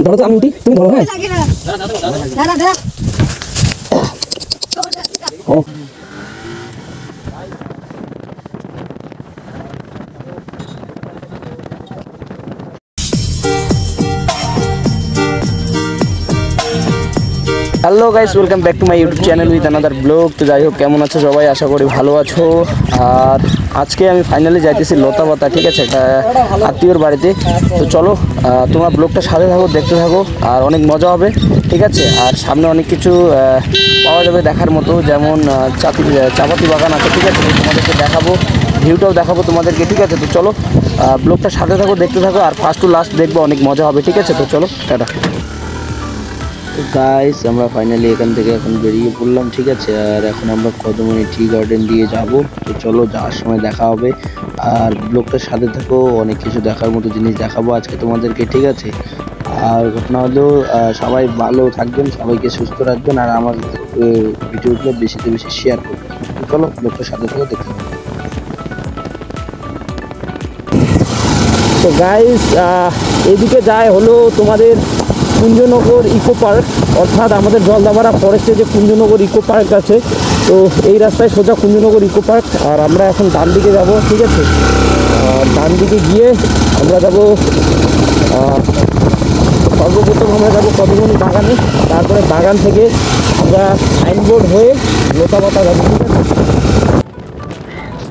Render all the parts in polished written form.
ধরো তো, আমি উঠি, তুমি ধরো। হ্যাঁ hello guys, welcome back to my YouTube channel with another blog. তো যাই হোক, কেমন আছো সবাই? আশা করি ভালো আছো। আর আজকে আমি ফাইনালি যাইতেছি লতাপাতা, ঠিক আছে, একটা আত্মীয়র বাড়িতে। তো চলো, তোমরা ব্লগটা সাথে থাকো, দেখতে থাকো, আর অনেক মজা হবে, ঠিক আছে। আর সামনে অনেক কিছু পাওয়া যাবে দেখার মতো, যেমন চাপাতি বাগান আছে, ঠিক আছে, তোমাদেরকে দেখাবো, ভিউটাও দেখাবো তোমাদেরকে, ঠিক আছে। তো চলো, ব্লগটা সাথে থাকো, দেখতে থাকো, আর ফার্স্ট টু লাস্ট দেখবো, অনেক মজা হবে, ঠিক আছে। তো চলো, টাটা। তো গাইস, আমরা ফাইনালি এখান থেকে এখন বেরিয়ে পড়লাম, ঠিক আছে। আর এখন আমরা কদমনি টি গার্ডেন দিয়ে যাব। তো চলো, যাওয়ার সময় দেখা হবে, আর ব্লগটার সাথে থাকো, অনেক কিছু দেখার মতো জিনিস দেখাবো আজকে তোমাদেরকে, ঠিক আছে। আর ঘটনা হলো, সবাই ভালো থাকবেন, সবাইকে সুস্থ রাখবেন, আর আমার ভিডিওগুলো বেশিতে বেশি শেয়ার করবেন। তো চলো, ব্লগটার সাথে থাকো, দেখতে থাকো। তো গাইস, এদিকে যায় হলো তোমাদের কুঞ্জনগর ইকো পার্ক, অর্থাৎ আমাদের জলদাপাড়া ফরেস্টে যে কুঞ্জনগর ইকো পার্ক আছে। তো এই রাস্তায় সোজা কুঞ্জনগর ইকো পার্ক, আর আমরা এখন ডান দিকে যাব, ঠিক আছে। ডান দিকে গিয়ে আমরা যাব, সর্বপ্রথম আমরা যাবো কদমনি বাগানে, তারপরে বাগান থেকে আমরা সাইনবোর্ড হয়ে লতাপাতা যাবো, ঠিক আছে।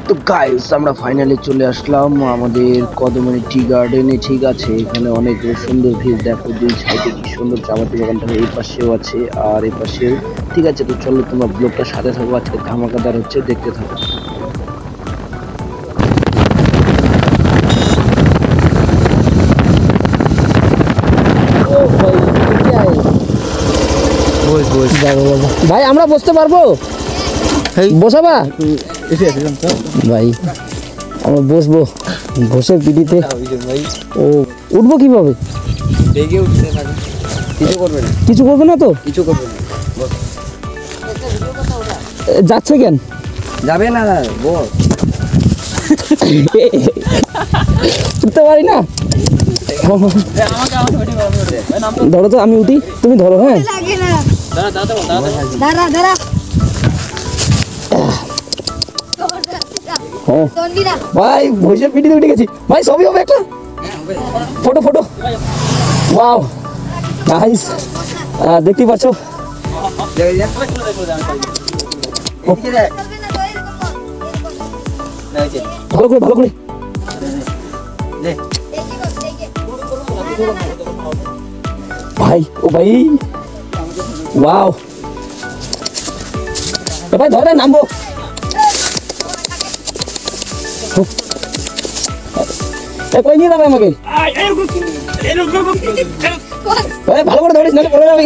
তো গাইস, আমরা ফাইনালি চলে আসলাম আমাদের কদমনি টি গার্ডেনে, ঠিক আছে। এখানে অনেক সুন্দর ভিউ, দেখো দুই সাইডে কি সুন্দর চাপাতি বাগানটা, এই পাশেও আছে আর এই পাশেও, ঠিক আছে। তো চলো, তোমরা ব্লগটার সাথে থাকো, আজকে ধামাকাদার হচ্ছে, দেখতে থাকো। ভাই, আমরা বসতে পারবো? বসাবা ভাই, আমরা বসবো, বসে পিড়িতে। ও, উঠবো কিভাবে? কিছু করবে না তো? কিছু করবে না। যাচ্ছে কেন? যাবে না, উঠতে পারি না। ধরো তো, আমি উঠি, তুমি ধরো। হ্যাঁ ভাই, ভৈষের পিটিতে উঠে গেছি ভাই, সবই হবে একটা ফটো। ওয়াও গাইস, দেখতেই পাচ্ছ, ভালো করে ভাই। ও ভাই, ওয়াও ভাই, ধরে নামবো। কই নিয়ে যাবে আমাকে? ভালো করে ধরিস, নাহলে পড়ে যাবে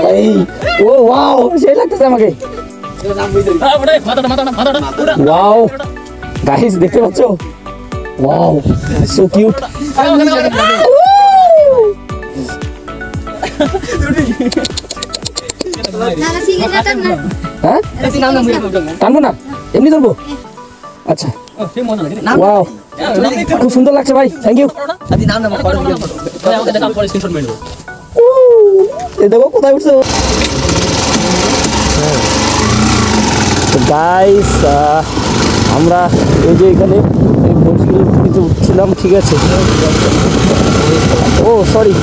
ভাই। ও ওয়াও, সেই লাগতেছে আমাকে। ওয়াও গাইস, দেখতে পাচ্ছ? Wow, so cute. হ্যাঁ, টানবো না, এমনি ধরবো। আচ্ছা, ওয়াও, খুব সুন্দর লাগছে ভাই, থ্যাংক ইউ। দেখো কোথায় উঠছো গাইস। আমরা এই যে এখানে কিছু উঠছিলাম, ঠিক আছে। ও সরি,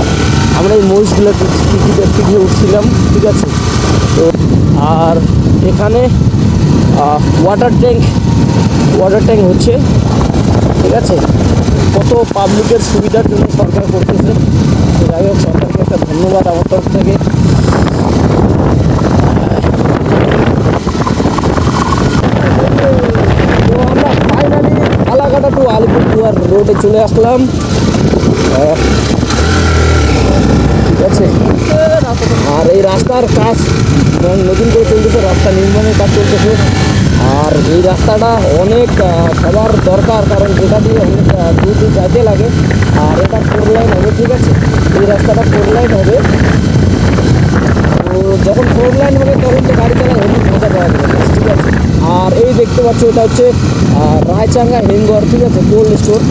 আমরা এই মহিষগুলো থেকে উঠছিলাম, ঠিক আছে। তো আর এখানে ওয়াটার ট্যাঙ্ক হচ্ছে, ঠিক আছে। কত পাবলিকের সুবিধার জন্য সরকার করতেছে। তো যাই হোক, সরকারকে একটা ধন্যবাদ আমার তরফ থেকে। তো আমরা ফাইনালি ফালাকাটা টু আলিপুরদুয়ার রোডে চলে আসলাম, ঠিক আছে। আর এই রাস্তার কাজ নতুন করে চলতেছে, রাস্তা নির্মাণের কাজ চলতেছে। আর এই রাস্তাটা অনেক সবার দরকার, কারণ যেটা দিয়ে অনেক দূর যাইতে লাগে। আর এটা 4 লাইন হবে, ঠিক আছে। এই রাস্তাটা 4 লাইন হবে। তো যখন 4 লাইন হবে তখন তো গাড়ি চালায় অনেক মজা পাওয়া যাবে, ঠিক আছে। আর এই দেখতে পাচ্ছ এটা হচ্ছে রায়চাঙ্গা হেঙ্গর, ঠিক আছে, কোল্ড স্টোর,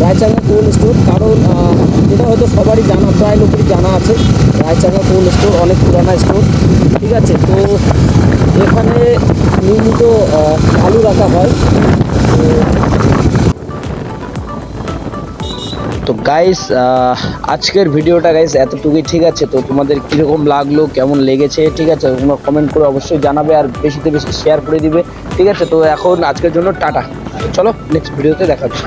রায়চাঙ্গা কোল্ড স্টোর। কারণ এটা হয়তো সবারই জানা, প্রায় লোকেরই জানা আছে রায়চাঙ্গা কোল্ড স্টোর, অনেক পুরানা স্টোর, ঠিক আছে। তো এখানে নিয়মিত আলু রাখা হয়। তো গাইস আজকের ভিডিওটা গাইস এতটুকুই, ঠিক আছে। তো তোমাদের কীরকম লাগলো, কেমন লেগেছে, ঠিক আছে, তোমরা কমেন্ট করে অবশ্যই জানাবে আর বেশিতে বেশি শেয়ার করে দিবে, ঠিক আছে। তো এখন আজকের জন্য টাটা, চলো নেক্সট ভিডিওতে দেখা হচ্ছে।